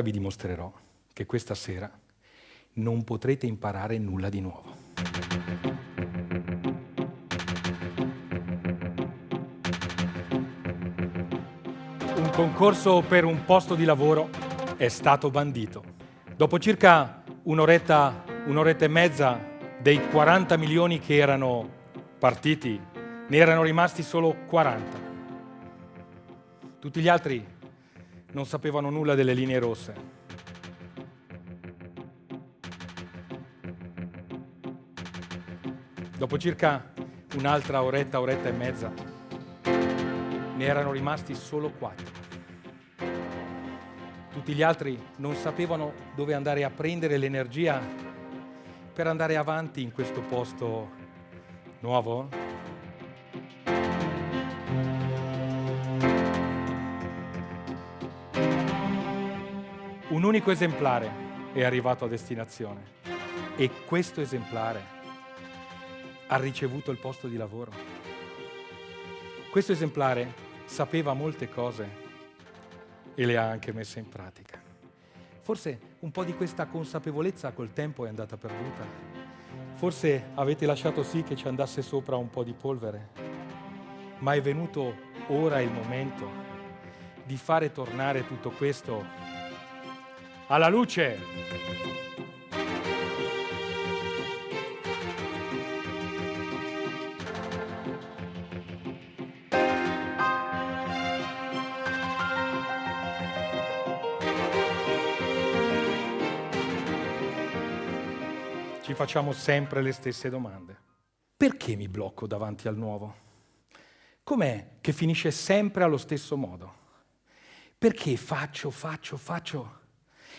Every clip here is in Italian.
vi dimostrerò che questa sera non potrete imparare nulla di nuovo. Un concorso per un posto di lavoro è stato bandito. Dopo circa un'oretta e mezza dei 40 milioni che erano partiti, ne erano rimasti solo 40. Tutti gli altri non sapevano nulla delle linee rosse. Dopo circa un'altra oretta e mezza, ne erano rimasti solo 4. Tutti gli altri non sapevano dove andare a prendere l'energia per andare avanti in questo posto nuovo. Un unico esemplare è arrivato a destinazione e questo esemplare ha ricevuto il posto di lavoro. Questo esemplare sapeva molte cose e le ha anche messe in pratica. Forse un po' di questa consapevolezza col tempo è andata perduta. Forse avete lasciato sì che ci andasse sopra un po' di polvere. Ma è venuto ora il momento di fare tornare tutto questo alla luce. Ci facciamo sempre le stesse domande. Perché mi blocco davanti al nuovo? Com'è che finisce sempre allo stesso modo? Perché faccio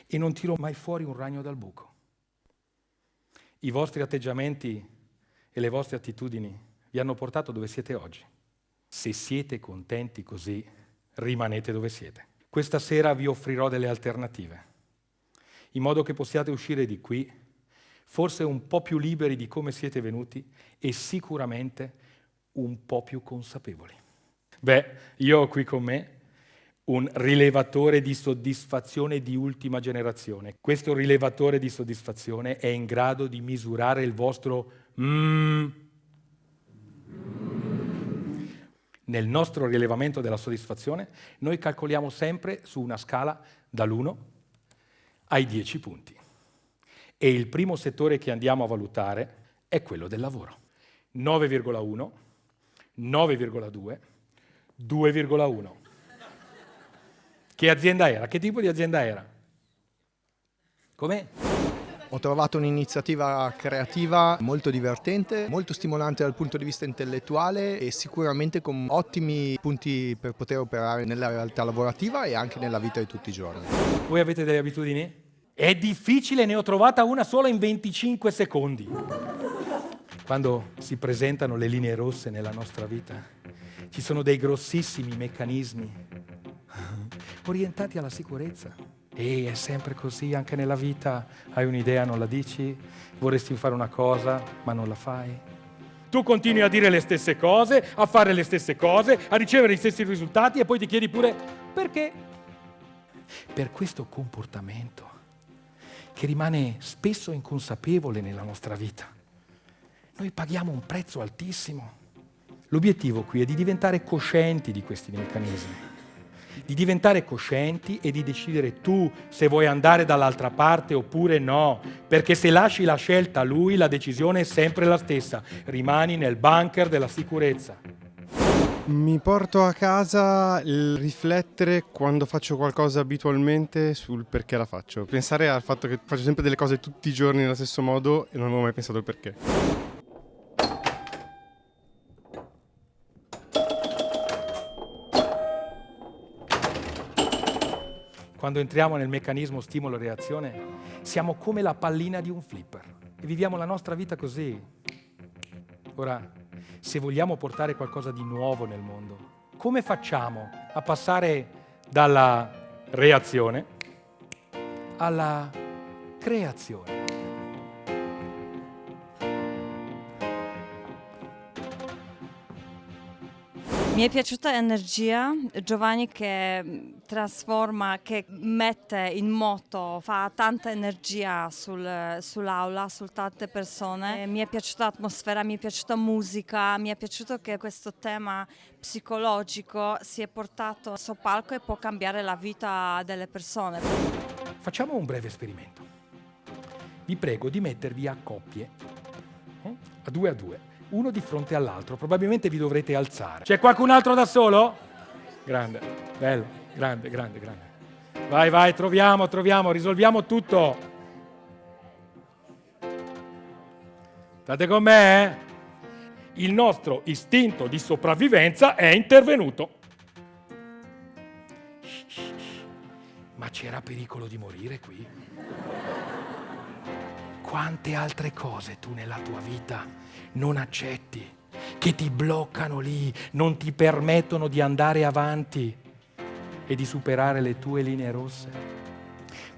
e non tiro mai fuori un ragno dal buco? I vostri atteggiamenti e le vostre attitudini vi hanno portato dove siete oggi. Se siete contenti così, rimanete dove siete. Questa sera vi offrirò delle alternative, in modo che possiate uscire di qui forse un po' più liberi di come siete venuti e sicuramente un po' più consapevoli. Io ho qui con me un rilevatore di soddisfazione di ultima generazione. Questo rilevatore di soddisfazione è in grado di misurare il vostro Nel nostro rilevamento della soddisfazione noi calcoliamo sempre su una scala dall'1 ai 10 punti. E il primo settore che andiamo a valutare è quello del lavoro. 9,1, 9,2, 2,1. Che azienda era? Che tipo di azienda era? Com'è? Ho trovato un'iniziativa creativa molto divertente, molto stimolante dal punto di vista intellettuale e sicuramente con ottimi punti per poter operare nella realtà lavorativa e anche nella vita di tutti i giorni. Voi avete delle abitudini? È difficile, ne ho trovata una sola in 25 secondi. Quando si presentano le linee rosse nella nostra vita, ci sono dei grossissimi meccanismi orientati alla sicurezza. E è sempre così, anche nella vita. Hai un'idea, non la dici, vorresti fare una cosa, ma non la fai. Tu continui a dire le stesse cose, a fare le stesse cose, a ricevere gli stessi risultati e poi ti chiedi pure perché? Per questo comportamento che rimane spesso inconsapevole nella nostra vita. Noi paghiamo un prezzo altissimo. L'obiettivo qui è di diventare coscienti di questi meccanismi, di diventare coscienti e di decidere tu se vuoi andare dall'altra parte oppure no, perché se lasci la scelta a lui, la decisione è sempre la stessa, rimani nel bunker della sicurezza. Mi porto a casa il riflettere quando faccio qualcosa abitualmente sul perché la faccio. Pensare al fatto che faccio sempre delle cose tutti i giorni nello stesso modo e non avevo mai pensato al perché. Quando entriamo nel meccanismo stimolo-reazione, siamo come la pallina di un flipper e viviamo la nostra vita così. Ora, se vogliamo portare qualcosa di nuovo nel mondo, come facciamo a passare dalla reazione alla creazione? Mi è piaciuta l'energia, Giovanni che trasforma, che mette in moto, fa tanta energia sull'aula, su tante persone. Mi è piaciuta l'atmosfera, mi è piaciuta la musica, mi è piaciuto che questo tema psicologico si è portato sul palco e può cambiare la vita delle persone. Facciamo un breve esperimento. Vi prego di mettervi a coppie, a due, uno di fronte all'altro. Probabilmente vi dovrete alzare. C'è qualcun altro da solo? Grande, bello, grande. Vai, troviamo, risolviamo tutto. State con me, eh? Il nostro istinto di sopravvivenza è intervenuto. Ma c'era pericolo di morire qui? Quante altre cose tu nella tua vita non accetti, che ti bloccano lì, non ti permettono di andare avanti e di superare le tue linee rosse?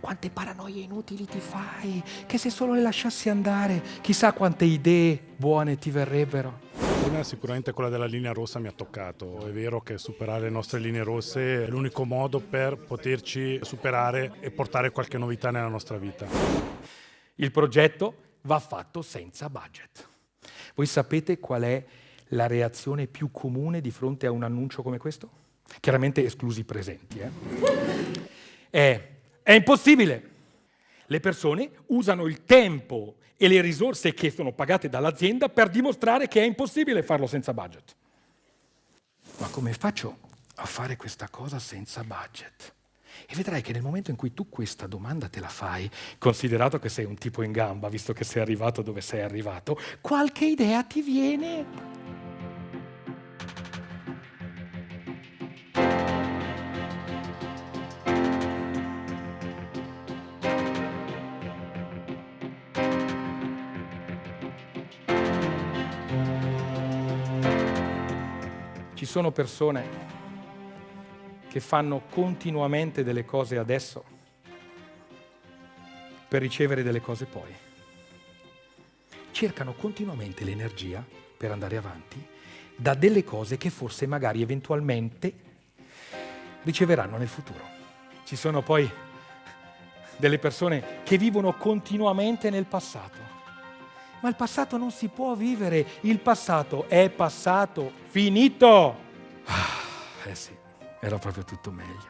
Quante paranoie inutili ti fai, che se solo le lasciassi andare, chissà quante idee buone ti verrebbero. Una sicuramente quella della linea rossa mi ha toccato. È vero che superare le nostre linee rosse è l'unico modo per poterci superare e portare qualche novità nella nostra vita. Il progetto va fatto senza budget. Voi sapete qual è la reazione più comune di fronte a un annuncio come questo? Chiaramente esclusi i presenti. È impossibile. Le persone usano il tempo e le risorse che sono pagate dall'azienda per dimostrare che è impossibile farlo senza budget. Ma come faccio a fare questa cosa senza budget? E vedrai che nel momento in cui tu questa domanda te la fai, considerato che sei un tipo in gamba, visto che sei arrivato dove sei arrivato, qualche idea ti viene. Ci sono persone che fanno continuamente delle cose adesso per ricevere delle cose poi. Cercano continuamente l'energia per andare avanti da delle cose che forse magari eventualmente riceveranno nel futuro. Ci sono poi delle persone che vivono continuamente nel passato. Ma il passato non si può vivere, il passato è passato, finito. Sì. Era proprio tutto meglio.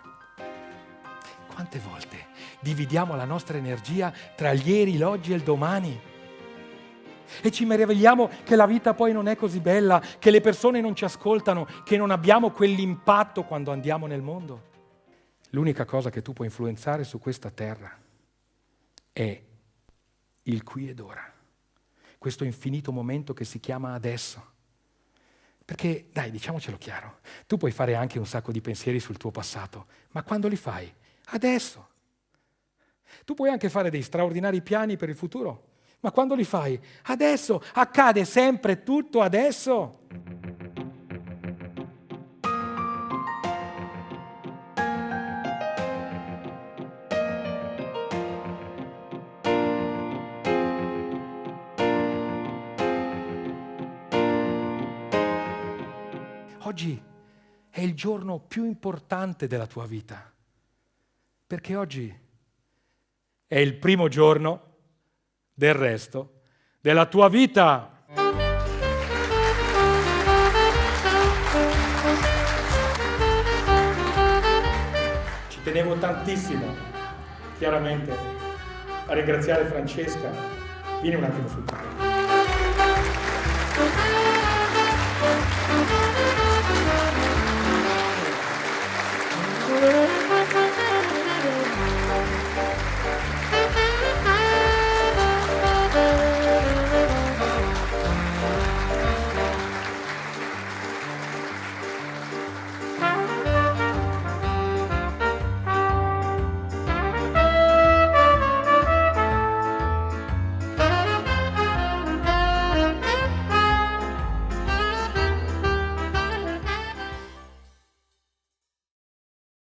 Quante volte dividiamo la nostra energia tra gli ieri, l'oggi e il domani e ci meravigliamo che la vita poi non è così bella, che le persone non ci ascoltano, che non abbiamo quell'impatto quando andiamo nel mondo. L'unica cosa che tu puoi influenzare su questa terra è il qui ed ora, questo infinito momento che si chiama adesso. Perché, dai, diciamocelo chiaro, tu puoi fare anche un sacco di pensieri sul tuo passato, ma quando li fai? Adesso. Tu puoi anche fare dei straordinari piani per il futuro, ma quando li fai? Adesso. Accade sempre tutto adesso. Oggi è il giorno più importante della tua vita, perché oggi è il primo giorno del resto della tua vita. Ci tenevo tantissimo, chiaramente, a ringraziare Francesca. Vieni un attimo sul tavolo.